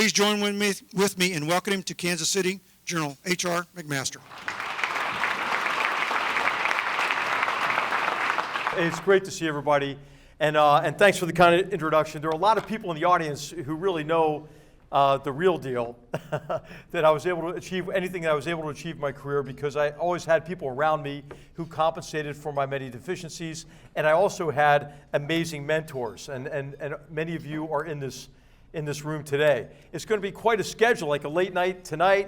Please join with me in welcoming to Kansas City General H.R. McMaster. It's great to see everybody, and thanks for the kind of introduction. There are a lot of people in the audience who really know the real deal, that I was able to achieve anything that I was able to achieve in my career because I always had people around me who compensated for my many deficiencies, and I also had amazing mentors, and many of you are in this room today. It's going to be quite a schedule, like a late night tonight,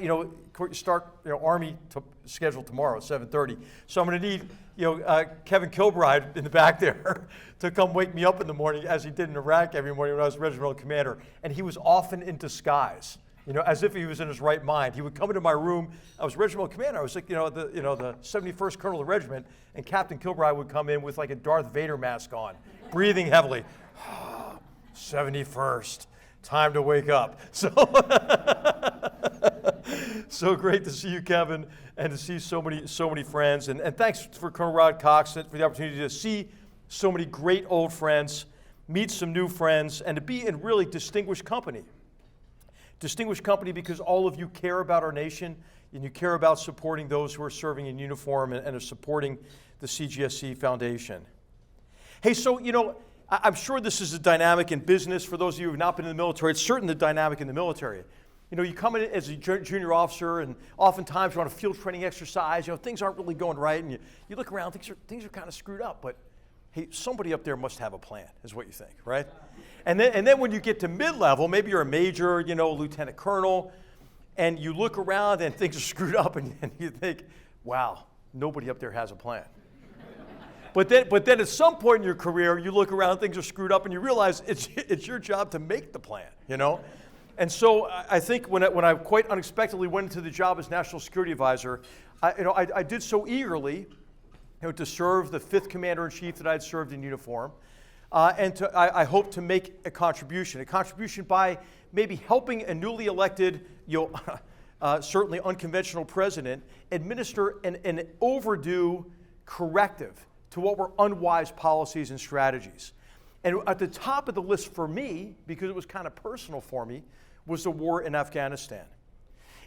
start Army schedule tomorrow at 7:30. So I'm going to need Kevin Kilbride in the back there to come wake me up in the morning as he did in Iraq every morning when I was regimental commander. And he was often in disguise, as if he was in his right mind. He would come into my room. I was regimental commander. I was like, the 71st Colonel of the regiment, and Captain Kilbride would come in with like a Darth Vader mask on, breathing heavily. 71st. Time to wake up. So great to see you, Kevin, and to see so many friends. And thanks for Colonel Rod Cox for the opportunity to see so many great old friends, meet some new friends, and to be in really distinguished company. Distinguished company because all of you care about our nation, and you care about supporting those who are serving in uniform and are supporting the CGSC Foundation. Hey, so, I'm sure this is a dynamic in business. For those of you who have not been in the military, it's certainly the dynamic in the military. You come in as a junior officer, and oftentimes you're on a field training exercise. Things aren't really going right, and you look around, things are kind of screwed up. But hey, somebody up there must have a plan, is what you think, right? And then when you get to mid-level, maybe you're a major, lieutenant colonel, and you look around and things are screwed up, and you think, wow, nobody up there has a plan. But then at some point in your career, you look around, things are screwed up, and you realize it's your job to make the plan, And so I think when I quite unexpectedly went into the job as National Security Advisor, I did so eagerly, to serve the 5th Commander-in-Chief that I had served in uniform, and I hope to make a contribution by maybe helping a newly elected, certainly unconventional president administer an overdue corrective to what were unwise policies and strategies. And at the top of the list for me, because it was kind of personal for me, was the war in Afghanistan.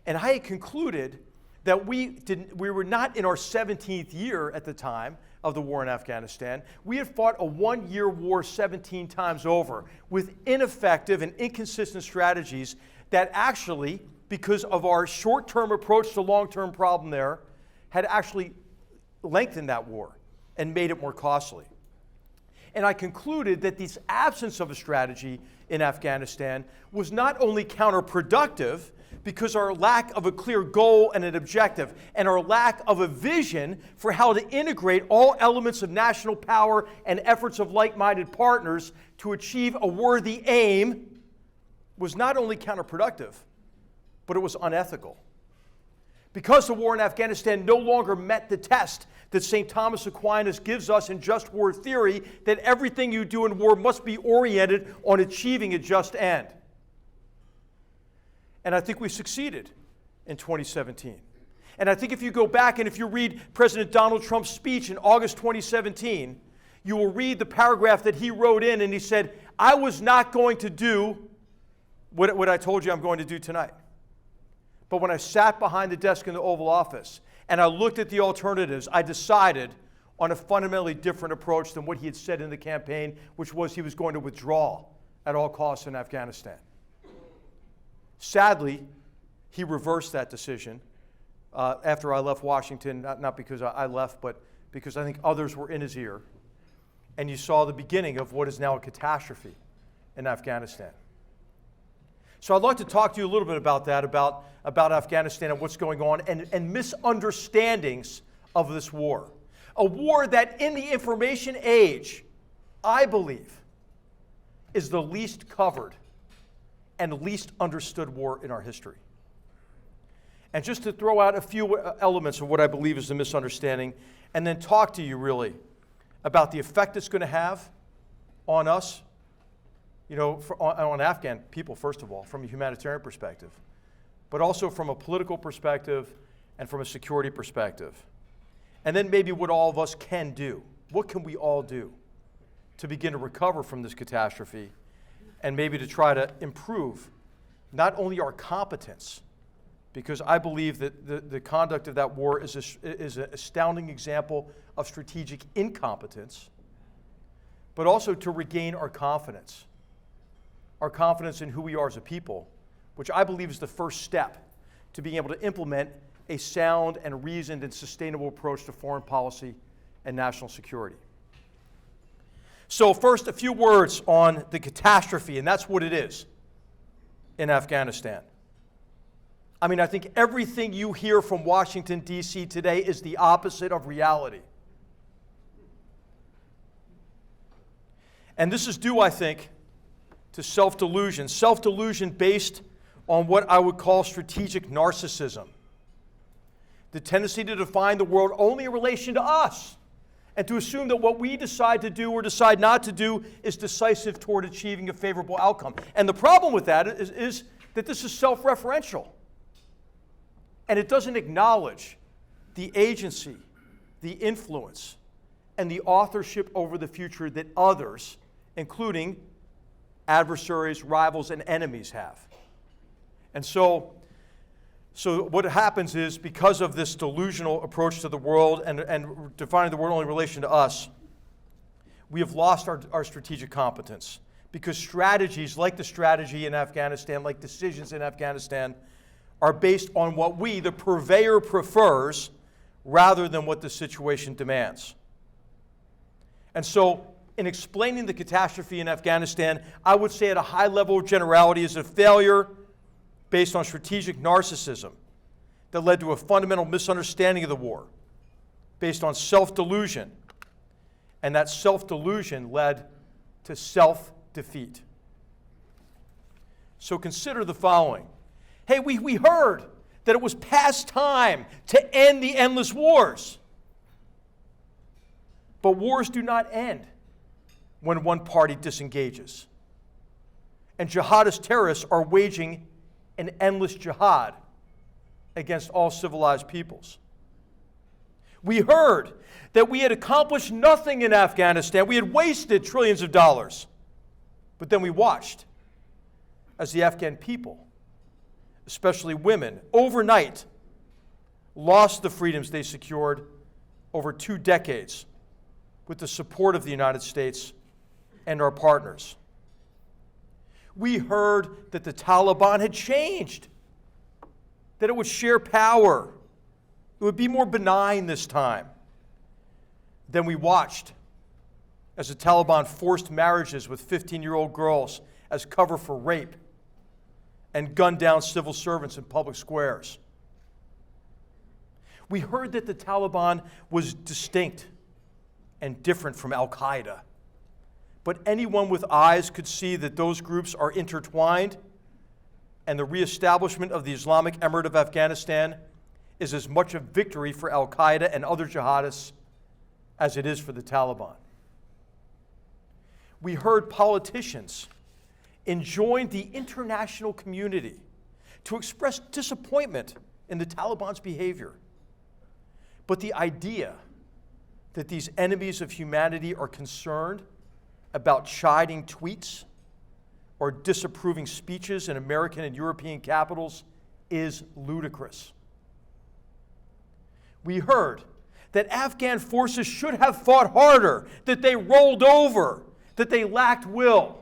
And I had concluded that we were not in our 17th year at the time of the war in Afghanistan. We had fought a 1-year war 17 times over with ineffective and inconsistent strategies that actually, because of our short-term approach to long-term problem there, had actually lengthened that war and made it more costly. And I concluded that this absence of a strategy in Afghanistan was not only counterproductive because our lack of a clear goal and an objective and our lack of a vision for how to integrate all elements of national power and efforts of like-minded partners to achieve a worthy aim was not only counterproductive, but it was unethical. Because the war in Afghanistan no longer met the test that St. Thomas Aquinas gives us in just war theory, that everything you do in war must be oriented on achieving a just end. And I think we succeeded in 2017. And I think if you go back and if you read President Donald Trump's speech in August 2017, you will read the paragraph that he wrote in, and he said, I was not going to do what I told you I'm going to do tonight. But when I sat behind the desk in the Oval Office and I looked at the alternatives, I decided on a fundamentally different approach than what he had said in the campaign, which was he was going to withdraw at all costs in Afghanistan. Sadly, he reversed that decision after I left Washington, not because I left, but because I think others were in his ear. And you saw the beginning of what is now a catastrophe in Afghanistan. So I'd like to talk to you a little bit about that, about Afghanistan and what's going on, and misunderstandings of this war. A war that in the information age, I believe, is the least covered and least understood war in our history. And just to throw out a few elements of what I believe is a misunderstanding, and then talk to you really about the effect it's going to have on us, on Afghan people, first of all, from a humanitarian perspective, but also from a political perspective and from a security perspective. And then maybe what all of us can do. What can we all do to begin to recover from this catastrophe and maybe to try to improve not only our competence, because I believe that the conduct of that war is an astounding example of strategic incompetence, but also to regain our confidence in who we are as a people, which I believe is the first step to being able to implement a sound and reasoned and sustainable approach to foreign policy and national security. So first, a few words on the catastrophe, and that's what it is in Afghanistan. I mean, I think everything you hear from Washington, D.C. today is the opposite of reality. And this is due, I think, to self-delusion based on what I would call strategic narcissism. The tendency to define the world only in relation to us, and to assume that what we decide to do or decide not to do is decisive toward achieving a favorable outcome. And the problem with that is that this is self-referential. And it doesn't acknowledge the agency, the influence, and the authorship over the future that others, including adversaries, rivals, and enemies have. And so what happens is, because of this delusional approach to the world and defining the world only in relation to us, we have lost our strategic competence. Because strategies, like the strategy in Afghanistan, like decisions in Afghanistan, are based on what we, the purveyor, prefers rather than what the situation demands. And so, in explaining the catastrophe in Afghanistan, I would say at a high level of generality is a failure based on strategic narcissism that led to a fundamental misunderstanding of the war, based on self-delusion, and that self-delusion led to self-defeat. So consider the following. Hey, we heard that it was past time to end the endless wars. But wars do not end when one party disengages. And jihadist terrorists are waging an endless jihad against all civilized peoples. We heard that we had accomplished nothing in Afghanistan. We had wasted trillions of dollars. But then we watched as the Afghan people, especially women, overnight lost the freedoms they secured over 2 decades with the support of the United States and our partners. We heard that the Taliban had changed, that it would share power. It would be more benign this time. Then we watched as the Taliban forced marriages with 15-year-old girls as cover for rape and gunned down civil servants in public squares. We heard that the Taliban was distinct and different from Al-Qaeda. But anyone with eyes could see that those groups are intertwined, and the reestablishment of the Islamic Emirate of Afghanistan is as much a victory for Al-Qaeda and other jihadists as it is for the Taliban. We heard politicians enjoin the international community to express disappointment in the Taliban's behavior. But the idea that these enemies of humanity are concerned about chiding tweets or disapproving speeches in American and European capitals is ludicrous. We heard that Afghan forces should have fought harder, that they rolled over, that they lacked will.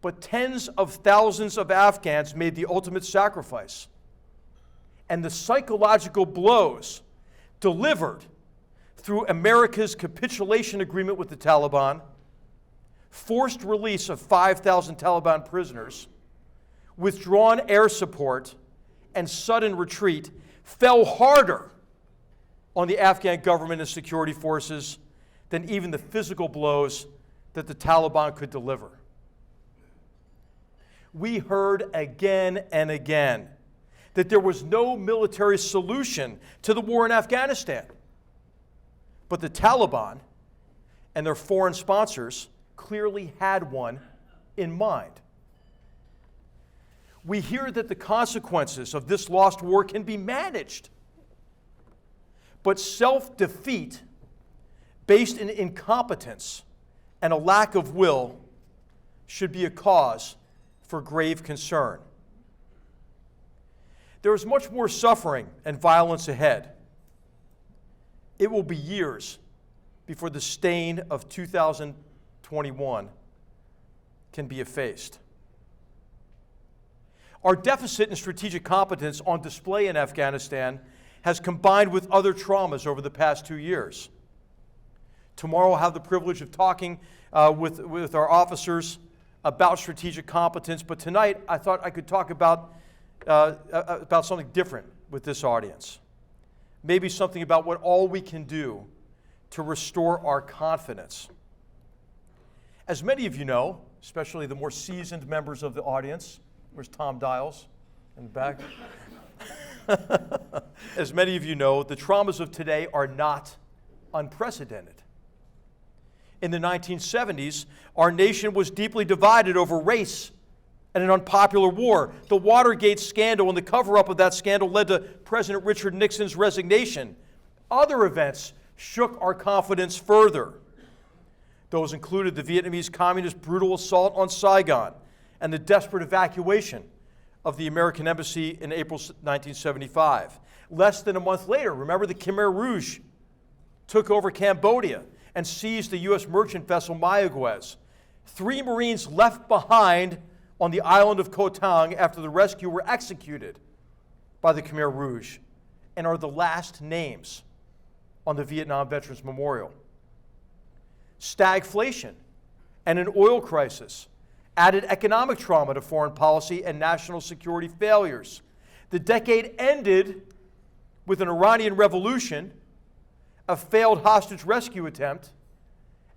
But tens of thousands of Afghans made the ultimate sacrifice. And the psychological blows delivered through America's capitulation agreement with the Taliban, forced release of 5,000 Taliban prisoners, withdrawn air support, and sudden retreat fell harder on the Afghan government and security forces than even the physical blows that the Taliban could deliver. We heard again and again that there was no military solution to the war in Afghanistan. But the Taliban and their foreign sponsors clearly had one in mind. We hear that the consequences of this lost war can be managed. But self-defeat based in incompetence and a lack of will should be a cause for grave concern. There is much more suffering and violence ahead. It will be years before the stain of 2021 can be effaced. Our deficit in strategic competence on display in Afghanistan has combined with other traumas over the past 2 years. Tomorrow I'll have the privilege of talking with our officers about strategic competence, but tonight I thought I could talk about something different with this audience. Maybe something about what all we can do to restore our confidence. As many of you know, especially the more seasoned members of the audience, where's Tom Dials in the back? As many of you know, the traumas of today are not unprecedented. In the 1970s, our nation was deeply divided over race and an unpopular war. The Watergate scandal and the cover-up of that scandal led to President Richard Nixon's resignation. Other events shook our confidence further. Those included the Vietnamese Communist brutal assault on Saigon and the desperate evacuation of the American embassy in April 1975. Less than a month later, remember the Khmer Rouge took over Cambodia and seized the U.S. merchant vessel Mayaguez. 3 Marines left behind on the island of Koh Tang after the rescue were executed by the Khmer Rouge and are the last names on the Vietnam Veterans Memorial. Stagflation and an oil crisis added economic trauma to foreign policy and national security failures. The decade ended with an Iranian revolution, a failed hostage rescue attempt,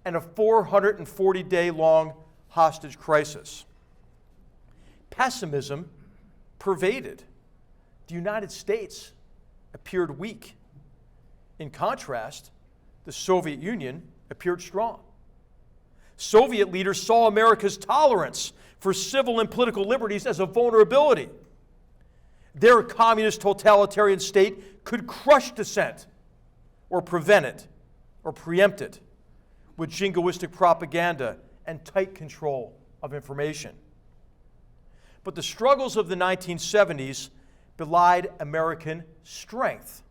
and a 440-day-long hostage crisis. Pessimism pervaded. The United States appeared weak. In contrast, the Soviet Union appeared strong. Soviet leaders saw America's tolerance for civil and political liberties as a vulnerability. Their communist totalitarian state could crush dissent or prevent it or preempt it with jingoistic propaganda and tight control of information. But the struggles of the 1970s belied American strength.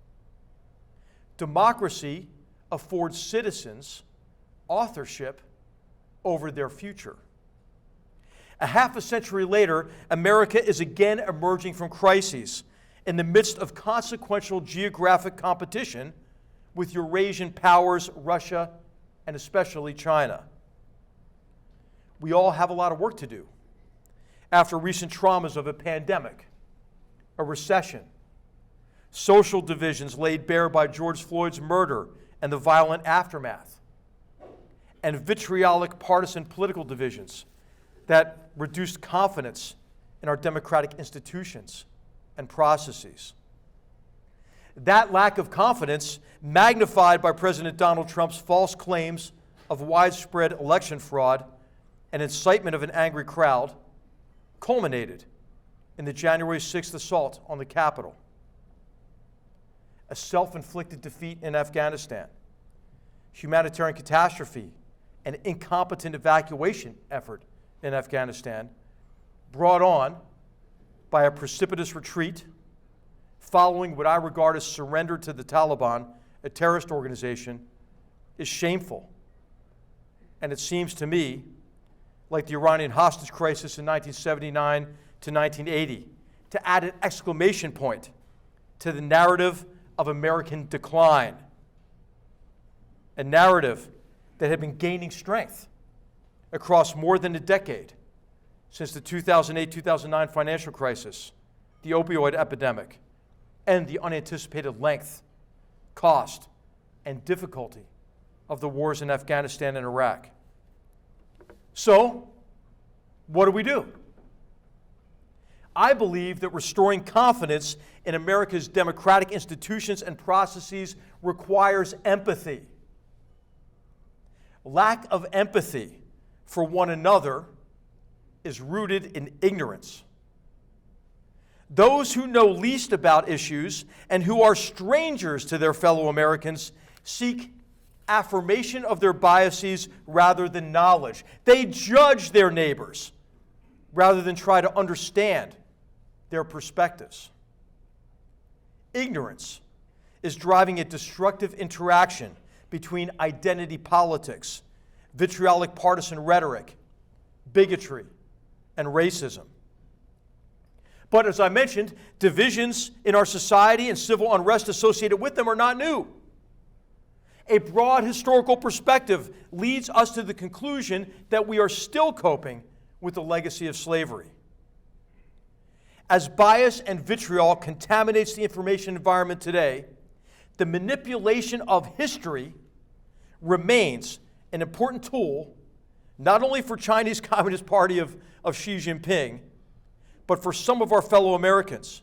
Democracy affords citizens authorship over their future. A half a century later, America is again emerging from crises in the midst of consequential geographic competition with Eurasian powers, Russia, and especially China. We all have a lot of work to do after recent traumas of a pandemic, a recession, social divisions laid bare by George Floyd's murder and the violent aftermath, and vitriolic partisan political divisions that reduced confidence in our democratic institutions and processes. That lack of confidence, magnified by President Donald Trump's false claims of widespread election fraud and incitement of an angry crowd, culminated in the January 6th assault on the Capitol. A self-inflicted defeat in Afghanistan, humanitarian catastrophe, and incompetent evacuation effort in Afghanistan, brought on by a precipitous retreat following what I regard as surrender to the Taliban, a terrorist organization, is shameful. And it seems to me like the Iranian hostage crisis in 1979 to 1980, to add an exclamation point to the narrative of American decline, a narrative that had been gaining strength across more than a decade since the 2008-2009 financial crisis, the opioid epidemic, and the unanticipated length, cost, and difficulty of the wars in Afghanistan and Iraq. So, what do? I believe that restoring confidence in America's democratic institutions and processes requires empathy. Lack of empathy for one another is rooted in ignorance. Those who know least about issues and who are strangers to their fellow Americans seek affirmation of their biases rather than knowledge. They judge their neighbors rather than try to understand their perspectives. Ignorance is driving a destructive interaction between identity politics, vitriolic partisan rhetoric, bigotry, and racism. But as I mentioned, divisions in our society and civil unrest associated with them are not new. A broad historical perspective leads us to the conclusion that we are still coping with the legacy of slavery. As bias and vitriol contaminates the information environment today, the manipulation of history remains an important tool not only for Chinese Communist Party of Xi Jinping, but for some of our fellow Americans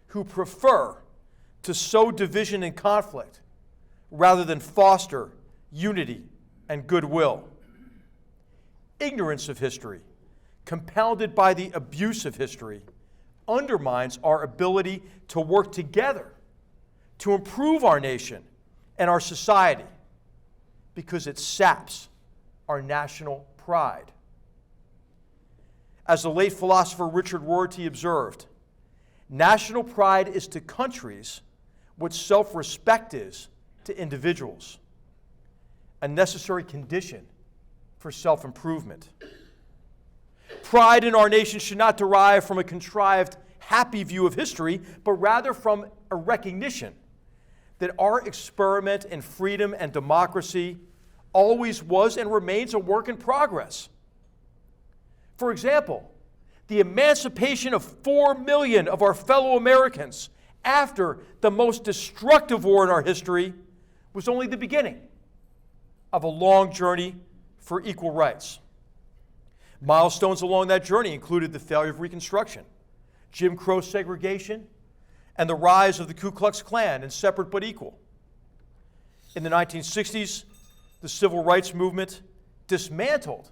who prefer to sow division and conflict rather than foster unity and goodwill. Ignorance of history, compounded by the abuse of history, undermines our ability to work together to improve our nation and our society because it saps our national pride. As the late philosopher Richard Rorty observed, national pride is to countries what self-respect is to individuals, a necessary condition for self-improvement. Pride in our nation should not derive from a contrived, happy view of history, but rather from a recognition that our experiment in freedom and democracy always was and remains a work in progress. For example, the emancipation of 4 million of our fellow Americans after the most destructive war in our history was only the beginning of a long journey for equal rights. Milestones along that journey included the failure of Reconstruction, Jim Crow segregation, and the rise of the Ku Klux Klan in separate but equal. In the 1960s, the civil rights movement dismantled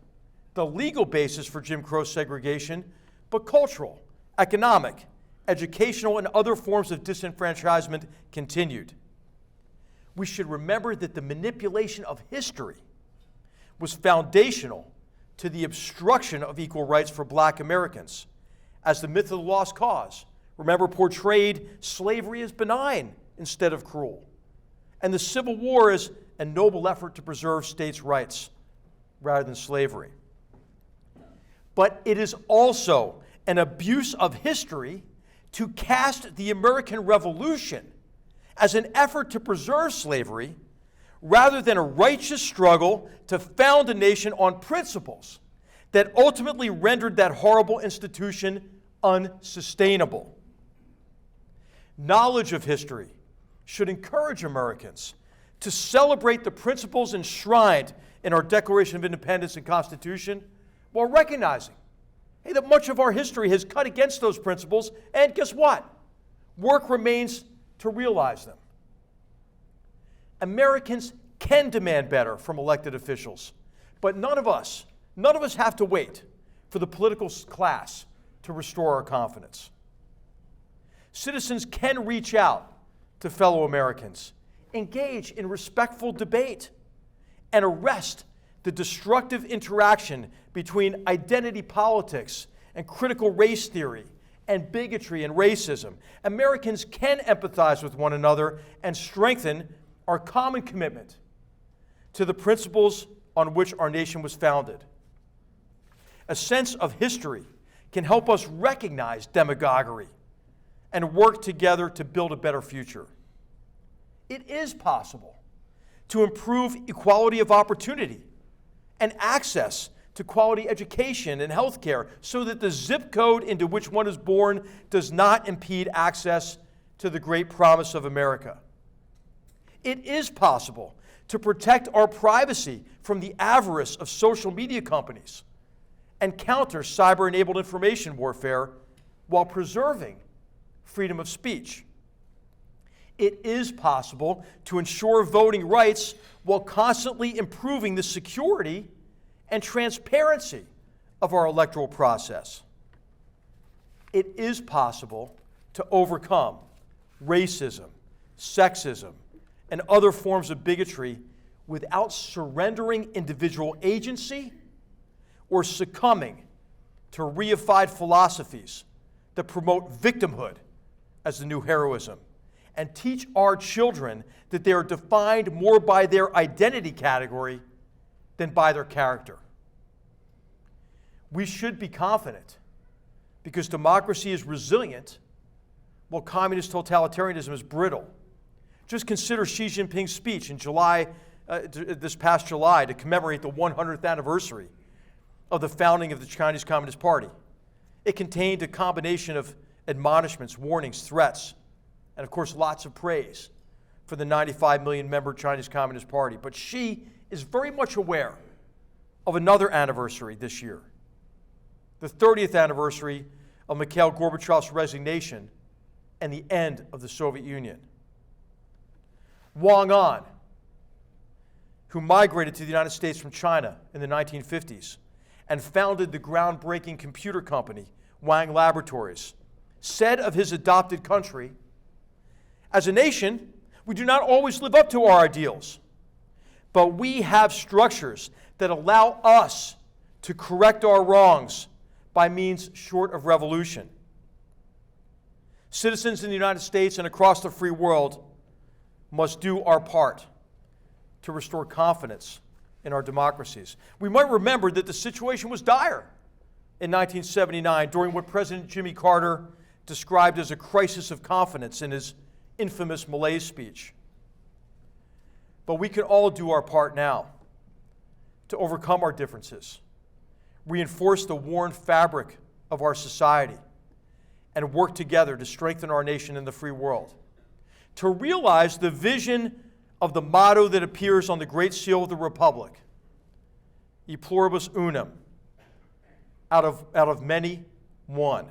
the legal basis for Jim Crow segregation, but cultural, economic, educational, and other forms of disenfranchisement continued. We should remember that the manipulation of history was foundational to the obstruction of equal rights for Black Americans, as the myth of the lost cause, remember, portrayed slavery as benign instead of cruel, and the Civil War as a noble effort to preserve states' rights rather than slavery. But it is also an abuse of history to cast the American Revolution as an effort to preserve slavery rather than a righteous struggle to found a nation on principles that ultimately rendered that horrible institution unsustainable. Knowledge of history should encourage Americans to celebrate the principles enshrined in our Declaration of Independence and Constitution while recognizing, hey, that much of our history has cut against those principles, and guess what? Work remains to realize them. Americans can demand better from elected officials, but none of us have to wait for the political class to restore our confidence. Citizens can reach out to fellow Americans, engage in respectful debate, and arrest the destructive interaction between identity politics and critical race theory and bigotry and racism. Americans can empathize with one another and strengthen our common commitment to the principles on which our nation was founded. A sense of history can help us recognize demagoguery and work together to build a better future. It is possible to improve equality of opportunity and access to quality education and health care so that the zip code into which one is born does not impede access to the great promise of America. It is possible to protect our privacy from the avarice of social media companies and counter cyber-enabled information warfare while preserving freedom of speech. It is possible to ensure voting rights while constantly improving the security and transparency of our electoral process. It is possible to overcome racism, sexism, and other forms of bigotry without surrendering individual agency or succumbing to reified philosophies that promote victimhood as the new heroism, and teach our children that they are defined more by their identity category than by their character. We should be confident because democracy is resilient while communist totalitarianism is brittle. Just consider Xi Jinping's speech in this past July to commemorate the 100th anniversary of the founding of the Chinese Communist Party. It contained a combination of admonishments, warnings, threats, and of course lots of praise for the 95 million member Chinese Communist Party. But Xi is very much aware of another anniversary this year, the 30th anniversary of Mikhail Gorbachev's resignation and the end of the Soviet Union. Wang An, who migrated to the United States from China in the 1950s and founded the groundbreaking computer company, Wang Laboratories, said of his adopted country, "As a nation, we do not always live up to our ideals, but we have structures that allow us to correct our wrongs by means short of revolution." Citizens in the United States and across the free world must do our part to restore confidence in our democracies. We might remember that the situation was dire in 1979 during what President Jimmy Carter described as a crisis of confidence in his infamous Malaise speech. But we can all do our part now to overcome our differences, reinforce the worn fabric of our society, and work together to strengthen our nation and the free world. To realize the vision of the motto that appears on the Great Seal of the Republic, E pluribus unum, out of many, one.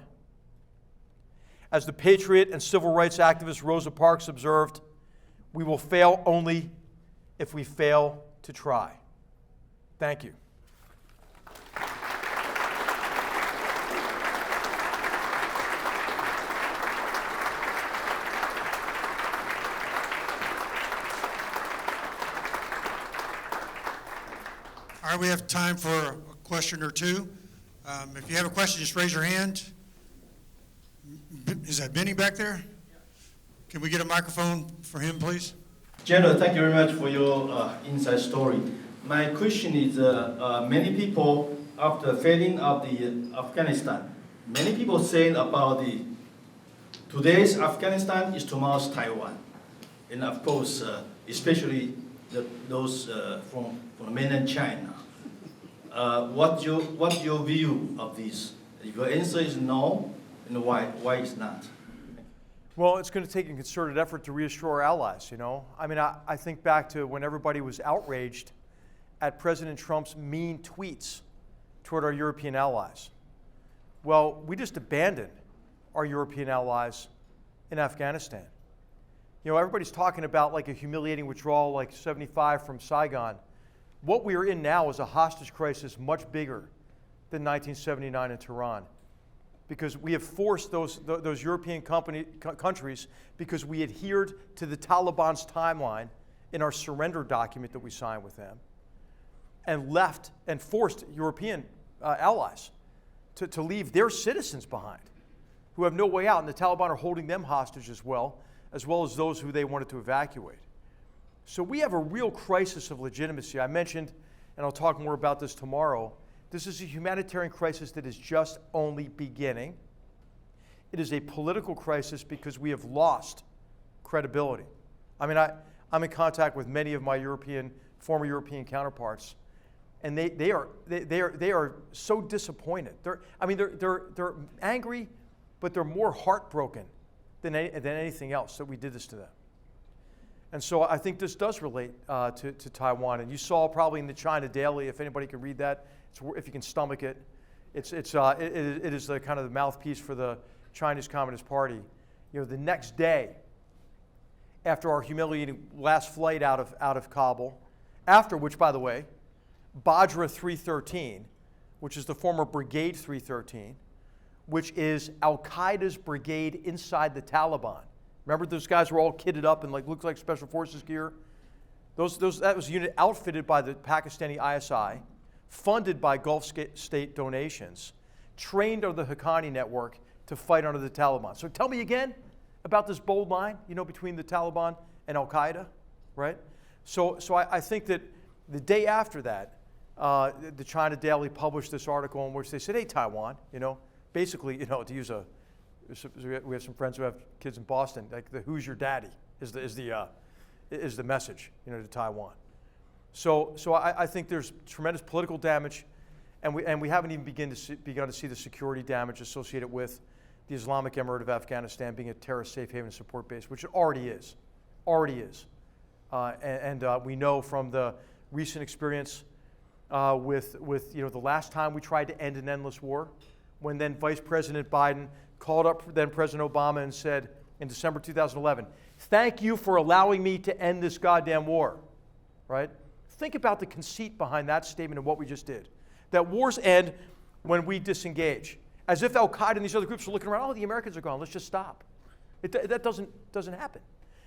As the patriot and civil rights activist Rosa Parks observed, we will fail only if we fail to try. Thank you. All right, we have time for a question or two. If you have a question, just raise your hand. Is that Benny back there? Can we get a microphone for him, please? General, thank you very much for your inside story. My question is, many people, after failing of the Afghanistan, many people saying about today's Afghanistan is tomorrow's Taiwan. And of course, especially those from mainland China. What's your view of this? If your answer is no, and why is not? Well, it's going to take a concerted effort to reassure our allies, you know. I mean, I think back to when everybody was outraged at President Trump's mean tweets toward our European allies. Well, we just abandoned our European allies in Afghanistan. You know, everybody's talking about like a humiliating withdrawal like 75 from Saigon. What we are in now is a hostage crisis much bigger than 1979 in Tehran, because we have forced those European countries, because we adhered to the Taliban's timeline in our surrender document that we signed with them, and left and forced European allies to leave their citizens behind who have no way out, and the Taliban are holding them hostage as well as those who they wanted to evacuate. So we have a real crisis of legitimacy. I mentioned, and I'll talk more about this tomorrow, this is a humanitarian crisis that is just only beginning. It is a political crisis because we have lost credibility. I mean, I'm in contact with many of my former European counterparts, and they are so disappointed. They're angry, but they're more heartbroken than anything else that we did this to them. And so I think this does relate to Taiwan. And you saw probably in the China Daily, if anybody can read that, if you can stomach it, it is the kind of the mouthpiece for the Chinese Communist Party. You know, the next day, after our humiliating last flight out of Kabul, after which, by the way, Bajra 313, which is the former Brigade 313, which is Al-Qaeda's brigade inside the Taliban. Remember, those guys were all kitted up and looked like special forces gear? That was a unit outfitted by the Pakistani ISI, funded by Gulf state donations, trained under the Haqqani network to fight under the Taliban. So tell me again about this bold line, between the Taliban and Al-Qaeda, right? So I think that the day after that, the China Daily published this article in which they said, hey, Taiwan, basically, to use we have some friends who have kids in Boston, like the "Who's your daddy" is the message, to Taiwan. So I think there's tremendous political damage, and we haven't even begun to see the security damage associated with the Islamic Emirate of Afghanistan being a terrorist safe haven support base, which it already is. We know from the recent experience with the last time we tried to end an endless war, when then Vice President Biden called up then President Obama and said in December 2011, "Thank you for allowing me to end this goddamn war," right? Think about the conceit behind that statement and what we just did. That wars end when we disengage. As if Al-Qaeda and these other groups are looking around, oh, the Americans are gone, let's just stop. That doesn't happen.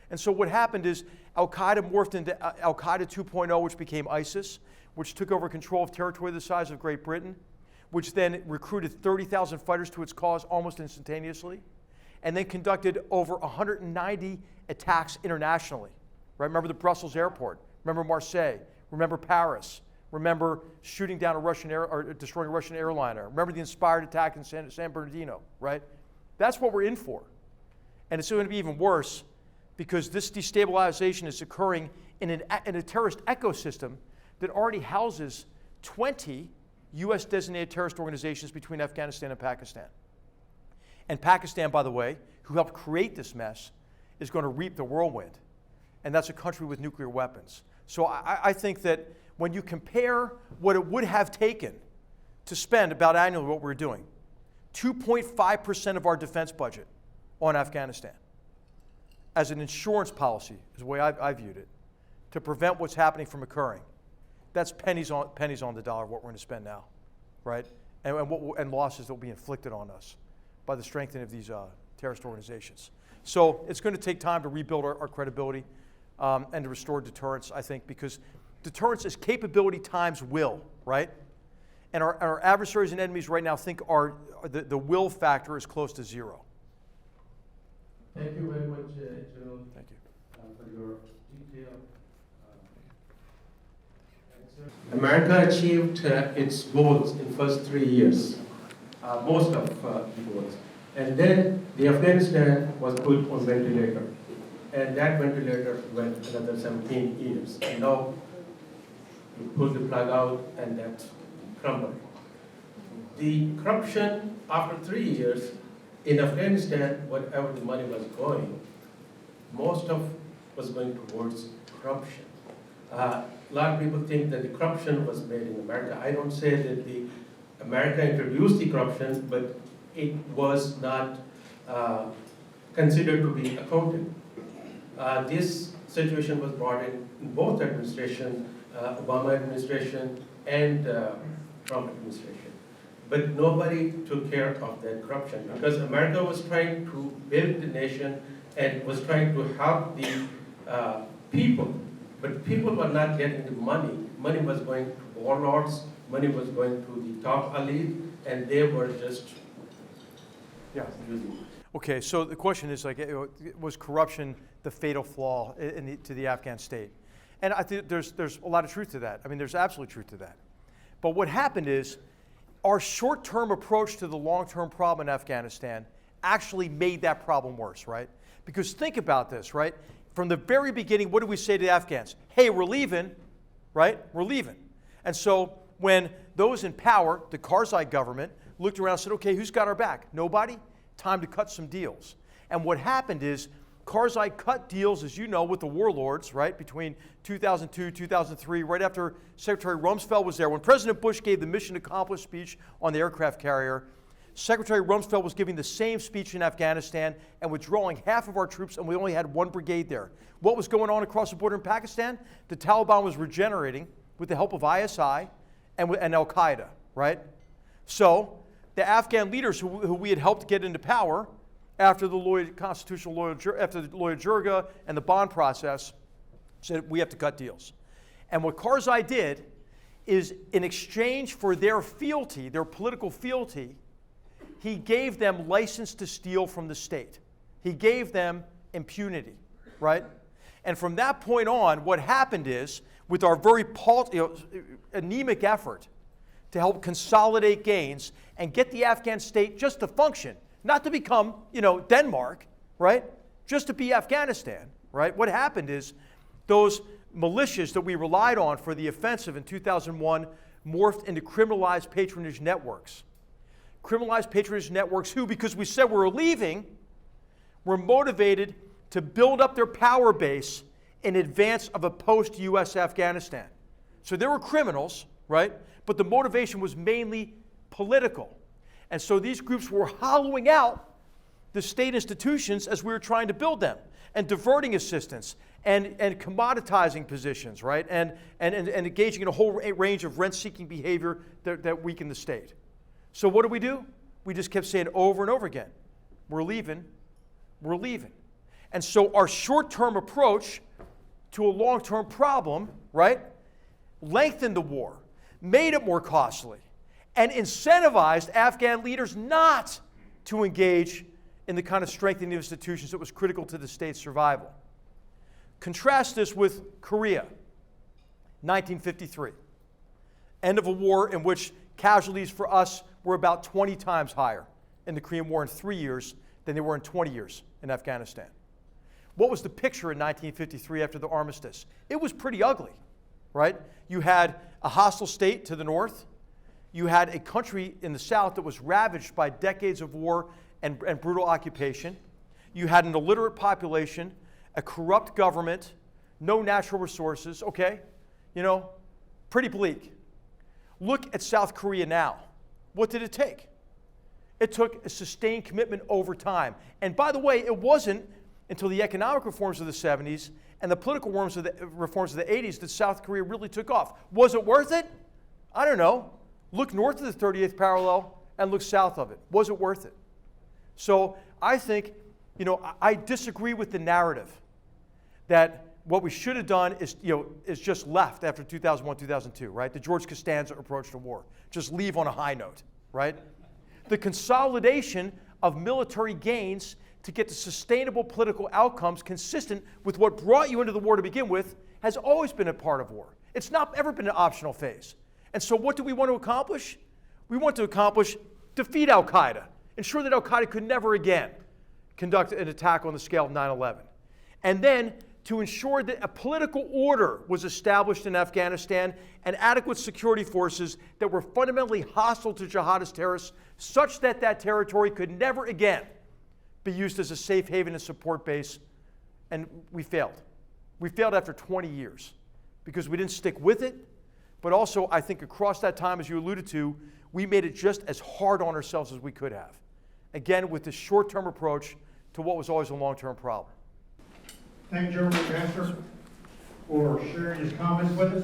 And so what happened is Al-Qaeda morphed into Al-Qaeda 2.0, which became ISIS, which took over control of territory the size of Great Britain, which then recruited 30,000 fighters to its cause almost instantaneously, and then conducted over 190 attacks internationally. Right? Remember the Brussels airport, remember Marseille, remember Paris, remember shooting down destroying a Russian airliner, remember the inspired attack in San Bernardino, right? That's what we're in for. And it's going to be even worse because this destabilization is occurring in a terrorist ecosystem that already houses 20 U.S. designated terrorist organizations between Afghanistan and Pakistan. And Pakistan, by the way, who helped create this mess, is going to reap the whirlwind. And that's a country with nuclear weapons. So I think that when you compare what it would have taken to spend about annually what we're doing, 2.5% of our defense budget on Afghanistan as an insurance policy, is the way I viewed it, to prevent what's happening from occurring. That's pennies on the dollar of what we're going to spend now, right? And losses that will be inflicted on us by the strengthening of these terrorist organizations. So it's going to take time to rebuild our credibility and to restore deterrence, I think, because deterrence is capability times will, right? And our adversaries and enemies right now think the will factor is close to zero. Thank you very much, General. Thank you. For your detailed answer. America achieved its goals in first 3 years, most of the goals. And then the Afghanistan was put on ventilator. And that ventilator went another 17 years. And now you pull the plug out and that crumbled. The corruption after 3 years in Afghanistan, whatever the money was going, most of was going towards corruption. A lot of people think that the corruption was made in America. I don't say that America introduced the corruption, but it was not considered to be accounted. This situation was brought in both administrations, Obama administration and Trump administration. But nobody took care of that corruption because America was trying to build the nation and was trying to help the people. But people were not getting the money. Money was going to warlords, money was going to the top elite, and they were just using it. Okay, so the question is, was corruption the fatal flaw to the Afghan state? And I think there's a lot of truth to that. I mean, there's absolute truth to that. But what happened is, our short-term approach to the long-term problem in Afghanistan actually made that problem worse, right? Because think about this, right? From the very beginning, what did we say to the Afghans? Hey, we're leaving, right? We're leaving. And so when those in power, the Karzai government, looked around and said, okay, who's got our back? Nobody? Time to cut some deals. And what happened is Karzai cut deals, as you know, with the warlords, right, between 2002, 2003, right after Secretary Rumsfeld was there. When President Bush gave the mission accomplished speech on the aircraft carrier, Secretary Rumsfeld was giving the same speech in Afghanistan and withdrawing half of our troops, and we only had one brigade there. What was going on across the border in Pakistan? The Taliban was regenerating with the help of ISI and Al-Qaeda, right? So the Afghan leaders who we had helped get into power after the Lloyd Jirga and the bond process said we have to cut deals. And what Karzai did is, in exchange for their fealty, their political fealty he gave them license to steal from the state. He gave them impunity, right? And from that point on, what happened is, with our very anemic effort to help consolidate gains and get the Afghan state just to function, not to become, Denmark, right? Just to be Afghanistan, right? What happened is those militias that we relied on for the offensive in 2001 morphed into criminalized patronage networks. Criminalized patronage networks who, because we said we were leaving, were motivated to build up their power base in advance of a post-U.S. Afghanistan. So they were criminals, right? But the motivation was mainly political. And so these groups were hollowing out the state institutions as we were trying to build them, and diverting assistance, and commoditizing positions, right? And engaging in a whole range of rent-seeking behavior that weakened the state. So what do? We just kept saying over and over again, we're leaving, we're leaving. And so our short-term approach to a long-term problem, right, lengthened the war, made it more costly, and incentivized Afghan leaders not to engage in the kind of strengthening of institutions that was critical to the state's survival. Contrast this with Korea, 1953. End of a war in which casualties for us were about 20 times higher in the Korean War in 3 years than they were in 20 years in Afghanistan. What was the picture in 1953 after the armistice? It was pretty ugly, right? You had a hostile state to the north. You had a country in the south that was ravaged by decades of war and brutal occupation. You had an illiterate population, a corrupt government, no natural resources, okay? Pretty bleak. Look at South Korea now. What did it take? It took a sustained commitment over time. And by the way, it wasn't until the economic reforms of the 70s and the political reforms of the 80s that South Korea really took off. Was it worth it? I don't know. Look north of the 38th parallel and look south of it. Was it worth it? So I think, I disagree with the narrative that what we should have done is just left after 2001, 2002, right? The George Costanza approach to war. Just leave on a high note, right? The consolidation of military gains to get to sustainable political outcomes consistent with what brought you into the war to begin with has always been a part of war. It's not ever been an optional phase. And so what do we want to accomplish? We want to accomplish defeat al-Qaeda, ensure that al-Qaeda could never again conduct an attack on the scale of 9/11. And then to ensure that a political order was established in Afghanistan and adequate security forces that were fundamentally hostile to jihadist terrorists such that that territory could never again be used as a safe haven and support base. And we failed. We failed after 20 years because we didn't stick with it, but also I think across that time, as you alluded to, we made it just as hard on ourselves as we could have. Again, with this short-term approach to what was always a long-term problem. Thank you, General McMaster, for sharing his comments with us.